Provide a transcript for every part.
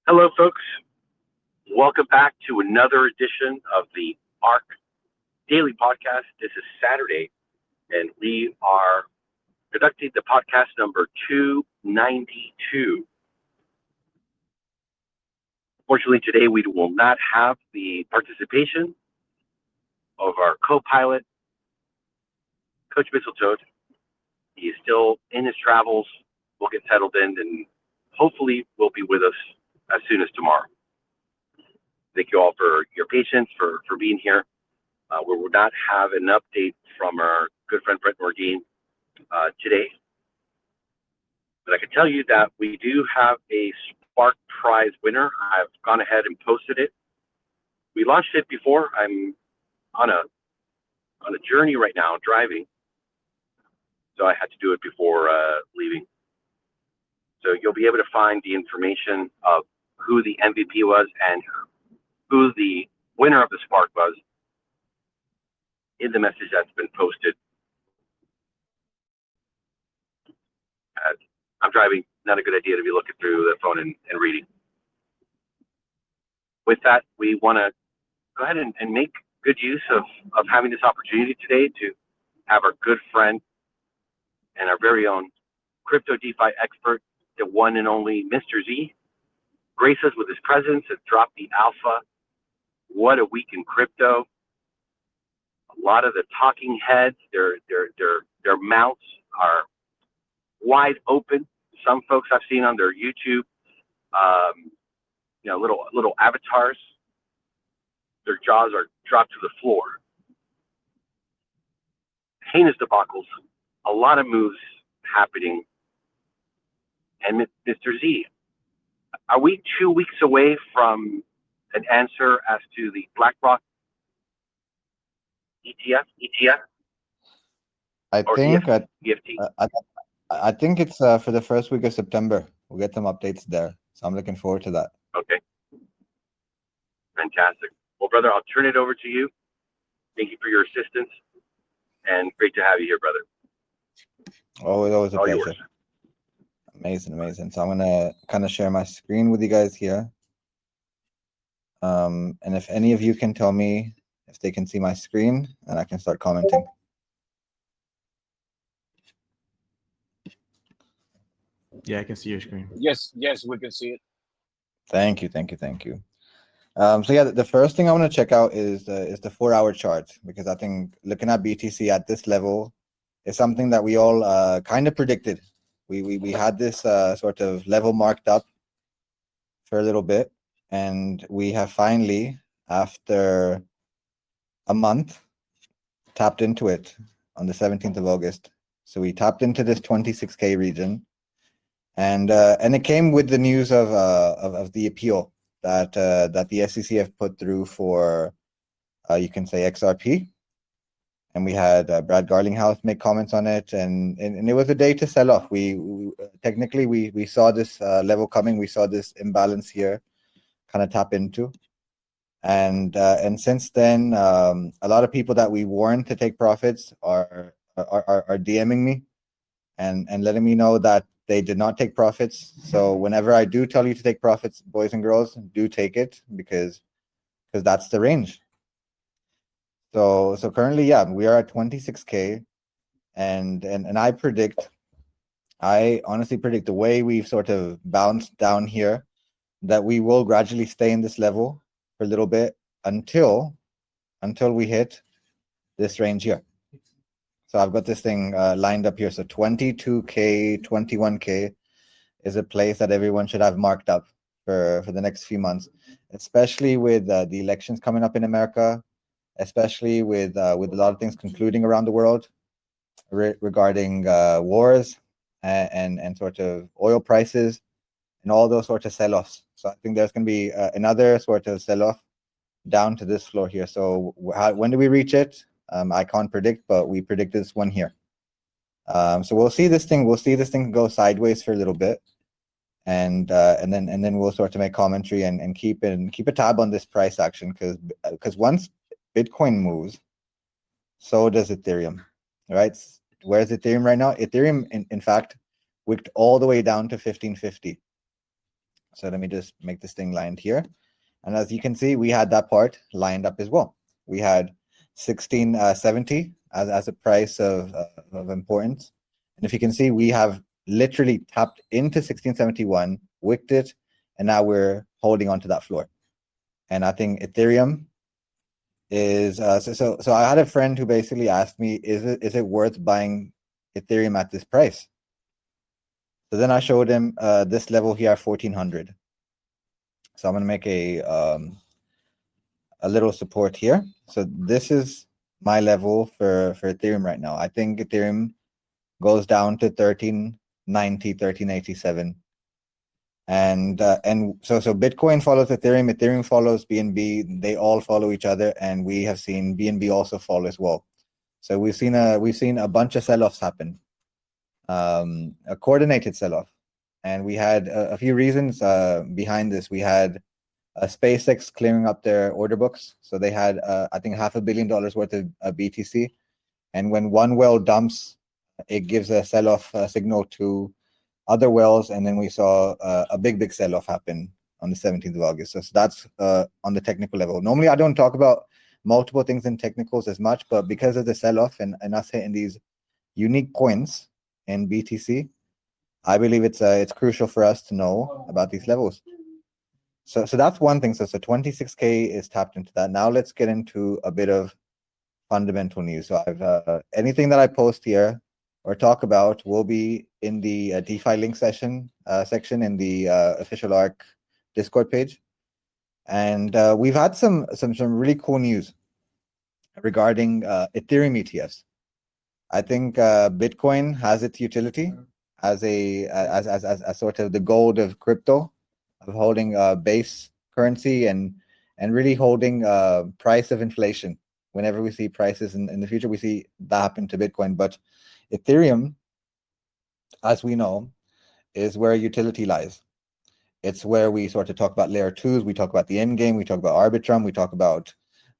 Hello, folks. Welcome back to another edition of the ARK Daily Podcast. This is Saturday, and we are conducting the podcast number 292. Fortunately, today we will not have the participation of our co-pilot, Coach Mistletoe. He is still in his travels. We'll get settled in, and hopefully will be with us as soon as tomorrow. Thank you all for your patience, for being here. We will not have an update from our good friend Brett Nordine today. But I can tell you that we do have a Spark Prize winner. I've gone ahead and posted it. We launched it before. I'm on a journey right now, driving. So I had to do it before leaving. So you'll be able to find the information of who the MVP was and who the winner of the Spark was in the message that's been posted. I'm driving, not a good idea to be looking through the phone and reading. With that, we want to go ahead and make good use of having this opportunity today to have our good friend and our very own crypto DeFi expert, the one and only Mr. Z, grace us with his presence and drop the alpha. What a week in crypto. A lot of the talking heads, their mouths are wide open. Some folks I've seen on their YouTube, little avatars, their jaws are dropped to the floor. Heinous debacles, a lot of moves happening. And Mr. Z, are we 2 weeks away from an answer as to the BlackRock ETF? I Or think EFT? I think it's for the first week of September. We'll get some updates there, so I'm looking forward to that. Okay, fantastic. Well, brother, I'll turn it over to you. Thank you for your assistance, and great to have you here, brother. Always a pleasure. Yours. Amazing. So I'm gonna kind of share my screen with you guys here. And if any of you can tell me if they can see my screen, then I can start commenting. Yeah, I can see your screen. Yes, we can see it. Thank you. So yeah, the first thing I want to check out is the 4-hour chart, because I think looking at BTC at this level is something that we all kind of predicted. We had this sort of level marked up for a little bit, and we have finally, after a month, tapped into it on the 17th of August. So we tapped into this 26K region, and it came with the news of the appeal that the SEC have put through for you can say XRP, and we had Brad Garlinghouse make comments on it, and it was a day to sell off. We technically saw this level coming. We saw this imbalance here kind of tap into, and since then a lot of people that we warned to take profits are DMing me and letting me know that they did not take profits. So whenever I do tell you to take profits, boys and girls, do take it, because that's the range. So currently, yeah, we are at 26K, and I honestly predict the way we've sort of bounced down here, that we will gradually stay in this level for a little bit until we hit this range here. So I've got this thing lined up here. So 22K, 21K is a place that everyone should have marked up for the next few months, especially with the elections coming up in America, especially with a lot of things concluding around the world regarding wars and sort of oil prices and all those sorts of sell-offs. So I think there's going to be another sort of sell-off down to this floor here. So when do we reach it? I can't predict, but we predict this one here. So we'll see this thing go sideways for a little bit, and then we'll start to make commentary and keep a tab on this price action, because once Bitcoin moves, so does Ethereum, right? Where's Ethereum right now? Ethereum, in fact, wicked all the way down to 1550. So let me just make this thing lined here. And as you can see, we had that part lined up as well. We had 1670 as a price of importance. And if you can see, we have literally tapped into 1671, wicked it, and now we're holding onto that floor. And I think Ethereum is so I had a friend who basically asked me, is it worth buying Ethereum at this price? So then I showed him this level here, 1400. So I'm going to make a little support here. So this is my level for Ethereum right now. I think Ethereum goes down to 1390, 1387. And so Bitcoin follows Ethereum, Ethereum follows BNB, they all follow each other, and we have seen BNB also fall as well. So we've seen a bunch of sell-offs happen, a coordinated sell-off, and we had a few reasons behind this. We had SpaceX clearing up their order books, so they had I think $500 million worth of BTC, and when one well dumps, it gives a sell-off signal to other wells, and then we saw a big sell-off happen on the 17th of August. So that's on the technical level. Normally, I don't talk about multiple things in technicals as much, but because of the sell-off and us hitting these unique points in BTC, I believe it's crucial for us to know about these levels. So that's one thing. So 26K is tapped into that. Now let's get into a bit of fundamental news. So I've anything that I post here or talk about will be in the DeFi link section in the official ARK Discord page. And we've had some really cool news regarding Ethereum ETFs. I think Bitcoin has its utility as sort of the gold of crypto, of holding base currency and really holding price of inflation. Whenever we see prices in the future, we see that happen to Bitcoin. But Ethereum, as we know, is where utility lies. It's where we sort of talk about layer twos, we talk about the end game, we talk about Arbitrum, we talk about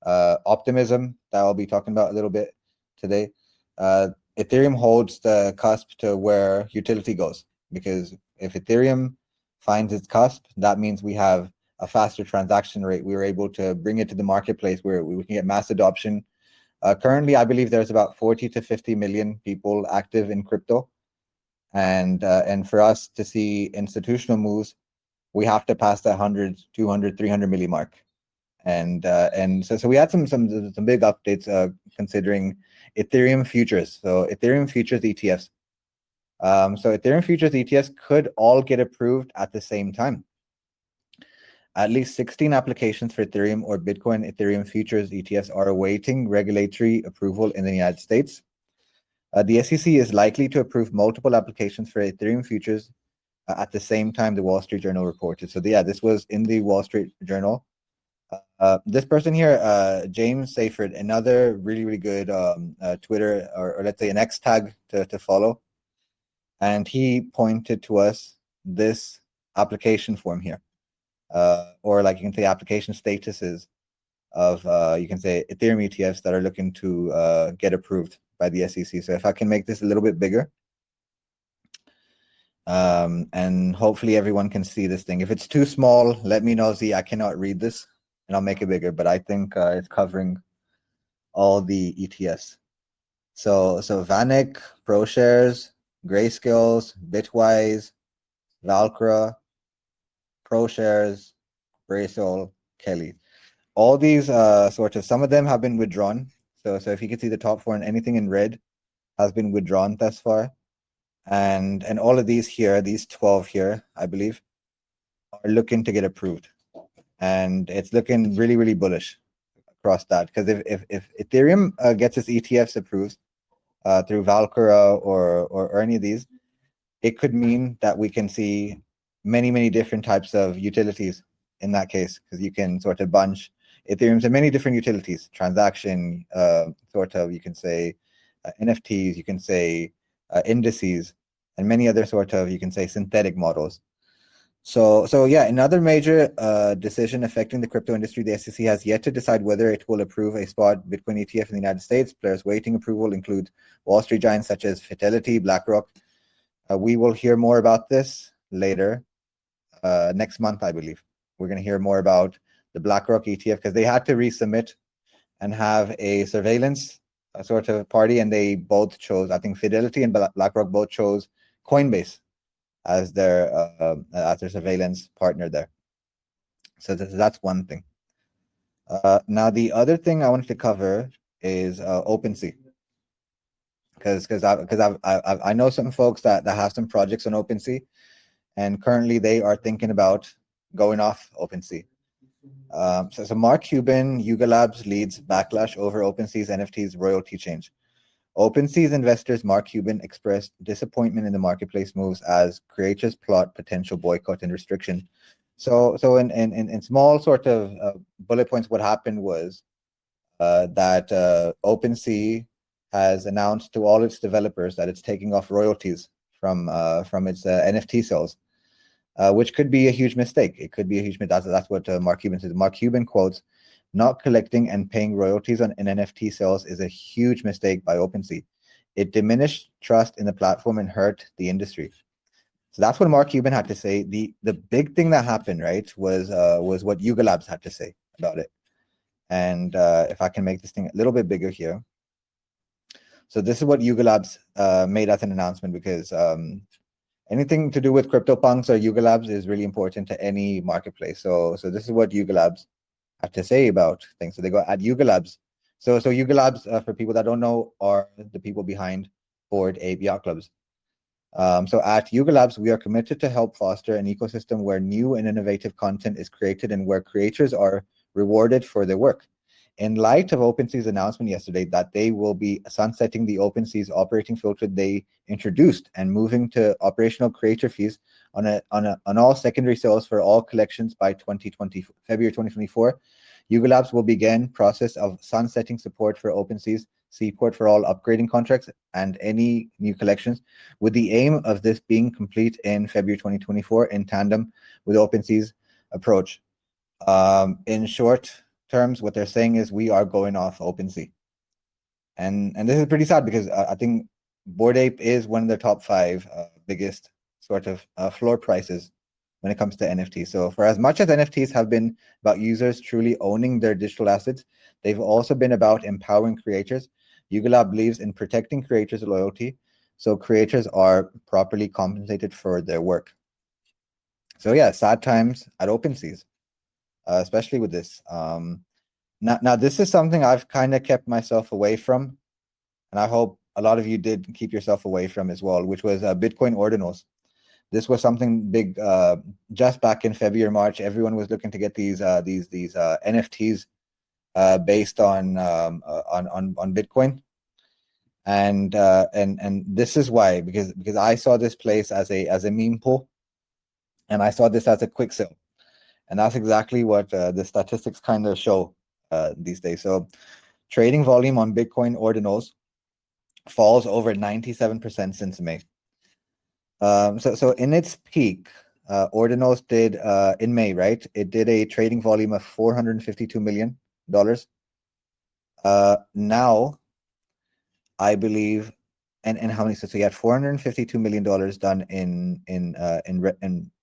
optimism, that I'll be talking about a little bit today. Ethereum holds the cusp to where utility goes, because if Ethereum finds its cusp, that means we have a faster transaction rate. We were able to bring it to the marketplace where we can get mass adoption. Currently, I believe there's about 40 to 50 million people active in crypto. And for us to see institutional moves, we have to pass that 100, 200, 300 milli mark. And so we had some big updates considering Ethereum futures. So Ethereum futures ETFs. So Ethereum futures ETFs could all get approved at the same time. At least 16 applications for Ethereum or Bitcoin Ethereum futures ETFs are awaiting regulatory approval in the United States. The SEC is likely to approve multiple applications for Ethereum futures at the same time, the Wall Street Journal reported. So yeah, this was in the Wall Street Journal. This person here, James Seyfried, another really good Twitter or let's say an X tag to follow. And he pointed to us this application form here. Or like you can say application statuses of you can say Ethereum ETFs that are looking to get approved by the SEC. So if I can make this a little bit bigger, and hopefully everyone can see this thing. If it's too small, let me know. Z, I cannot read this, and I'll make it bigger. But I think it's covering all the ETFs. So Vanik, ProShares, Grayscales, Bitwise, Valkyra, ProShares, Bracel, Kelly. All these some of them have been withdrawn. So if you can see the top four, and anything in red has been withdrawn thus far. And all of these here, these 12 here, I believe, are looking to get approved. And it's looking really bullish across that. Because if Ethereum gets its ETFs approved through Valkyra or any of these, it could mean that we can see many different types of utilities in that case, because you can sort of bunch Ethereum's in many different utilities, transaction, you can say NFTs, you can say indices, and many other you can say synthetic models. So yeah, another major decision affecting the crypto industry, the SEC has yet to decide whether it will approve a spot Bitcoin ETF in the United States. Players waiting approval include Wall Street giants such as Fidelity, BlackRock. We will hear more about this later. next month, I believe. We're going to hear more about the BlackRock ETF because they had to resubmit and have a surveillance sort of party, and they both chose, I think Fidelity and BlackRock both chose Coinbase as their surveillance partner there. So that's one thing. Now the other thing I wanted to cover is OpenSea, because I know some folks that have some projects on OpenSea, and currently they are thinking about going off OpenSea. So Mark Cuban, Yuga Labs leads backlash over OpenSea's NFTs royalty change. OpenSea's investors Mark Cuban expressed disappointment in the marketplace moves as creators plot potential boycott and restriction. So in small sort of bullet points, what happened was that OpenSea has announced to all its developers that it's taking off royalties from its NFT sales, which could be a huge mistake. It could be a huge mistake. That's what Mark Cuban says. Mark Cuban quotes, "Not collecting and paying royalties on an NFT sales is a huge mistake by OpenSea. It diminished trust in the platform and hurt the industry." So that's what Mark Cuban had to say. The big thing that happened, right, was what Yuga Labs had to say about it. And if I can make this thing a little bit bigger here. So this is what Yuga Labs made as an announcement, because anything to do with CryptoPunks or Yuga Labs is really important to any marketplace. So this is what Yuga Labs have to say about things. So they go at Yuga Labs. So Yuga Labs, for people that don't know, are the people behind Bored Ape Yacht Clubs. So at Yuga Labs, we are committed to help foster an ecosystem where new and innovative content is created and where creators are rewarded for their work. In light of OpenSea's announcement yesterday that they will be sunsetting the OpenSea's operating filter they introduced and moving to operational creator fees on all secondary sales for all collections by February 2024, Yuga Labs will begin process of sunsetting support for OpenSea's Seaport for all upgrading contracts and any new collections, with the aim of this being complete in February 2024 in tandem with OpenSea's approach. In short terms, what they're saying is we are going off OpenSea. And this is pretty sad, because I think Bored Ape is one of the top 5 biggest sort of floor prices when it comes to NFTs. So for as much as NFTs have been about users truly owning their digital assets, they've also been about empowering creators. Yuga Lab believes in protecting creators' loyalty, so creators are properly compensated for their work. So yeah, sad times at OpenSeas, especially with this. Now this is something I've kind of kept myself away from, and I hope a lot of you did keep yourself away from as well, which was Bitcoin ordinals. This was something big just back in February, March. Everyone was looking to get these NFTs based on Bitcoin, and this is why, because I saw this place as a meme pool, and I saw this as a quick sell, and that's exactly what the statistics kind of show these days. So trading volume on Bitcoin ordinals falls over 97% since May. So in its peak, ordinals did in May, right? It did a trading volume of $452 million. Now, I believe, and how many? So you had $452 million done in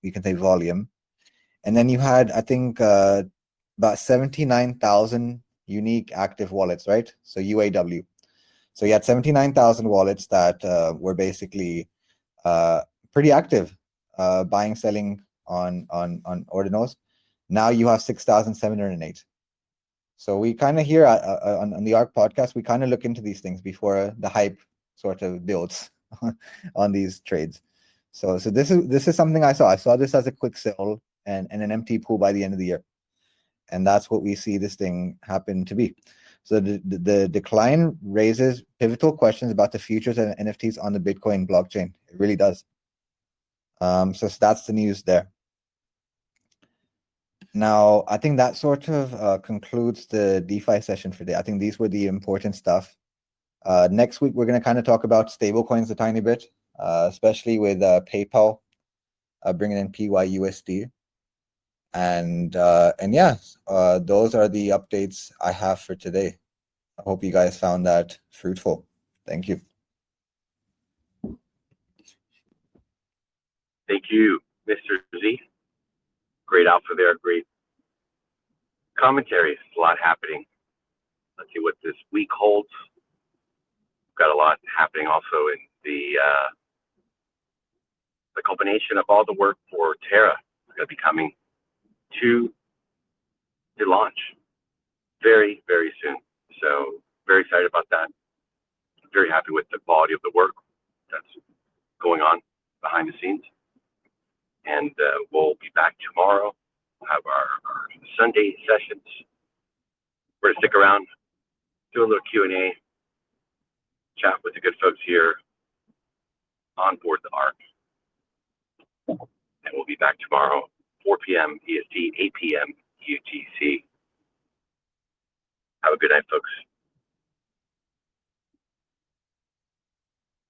you can say volume, and then you had, I think, about 79,000 unique active wallets, right? So UAW. So you had 79,000 wallets that were basically pretty active, buying, selling on ordinals. Now you have 6,708. So we kind of here on the ARK podcast, we kind of look into these things before the hype sort of builds on these trades. So this is something I saw. I saw this as a quick sell and an empty pool by the end of the year, and that's what we see this thing happen to be. So the decline raises pivotal questions about the futures of NFTs on the Bitcoin blockchain. It really does. So that's the news there. Now, I think that sort of concludes the DeFi session for today. I think these were the important stuff. Next week, we're going to kind of talk about stablecoins a tiny bit, especially with PayPal bringing in PYUSD. And yeah, those are the updates I have for today. I hope you guys found that fruitful. Thank you. Thank you, Mr. Z. Great alpha there, great commentary. A lot happening. Let's see what this week holds. Got a lot happening also in the culmination of all the work for Terra is going to be coming to the launch very, very soon. So very excited about that. Very happy with the quality of the work that's going on behind the scenes. And we'll be back tomorrow. We'll have our Sunday sessions. We're going to stick around, do a little Q&A, chat with the good folks here on board the ARK. And we'll be back tomorrow, 4 p.m. EST, 8 p.m. UTC. Have a good night, folks.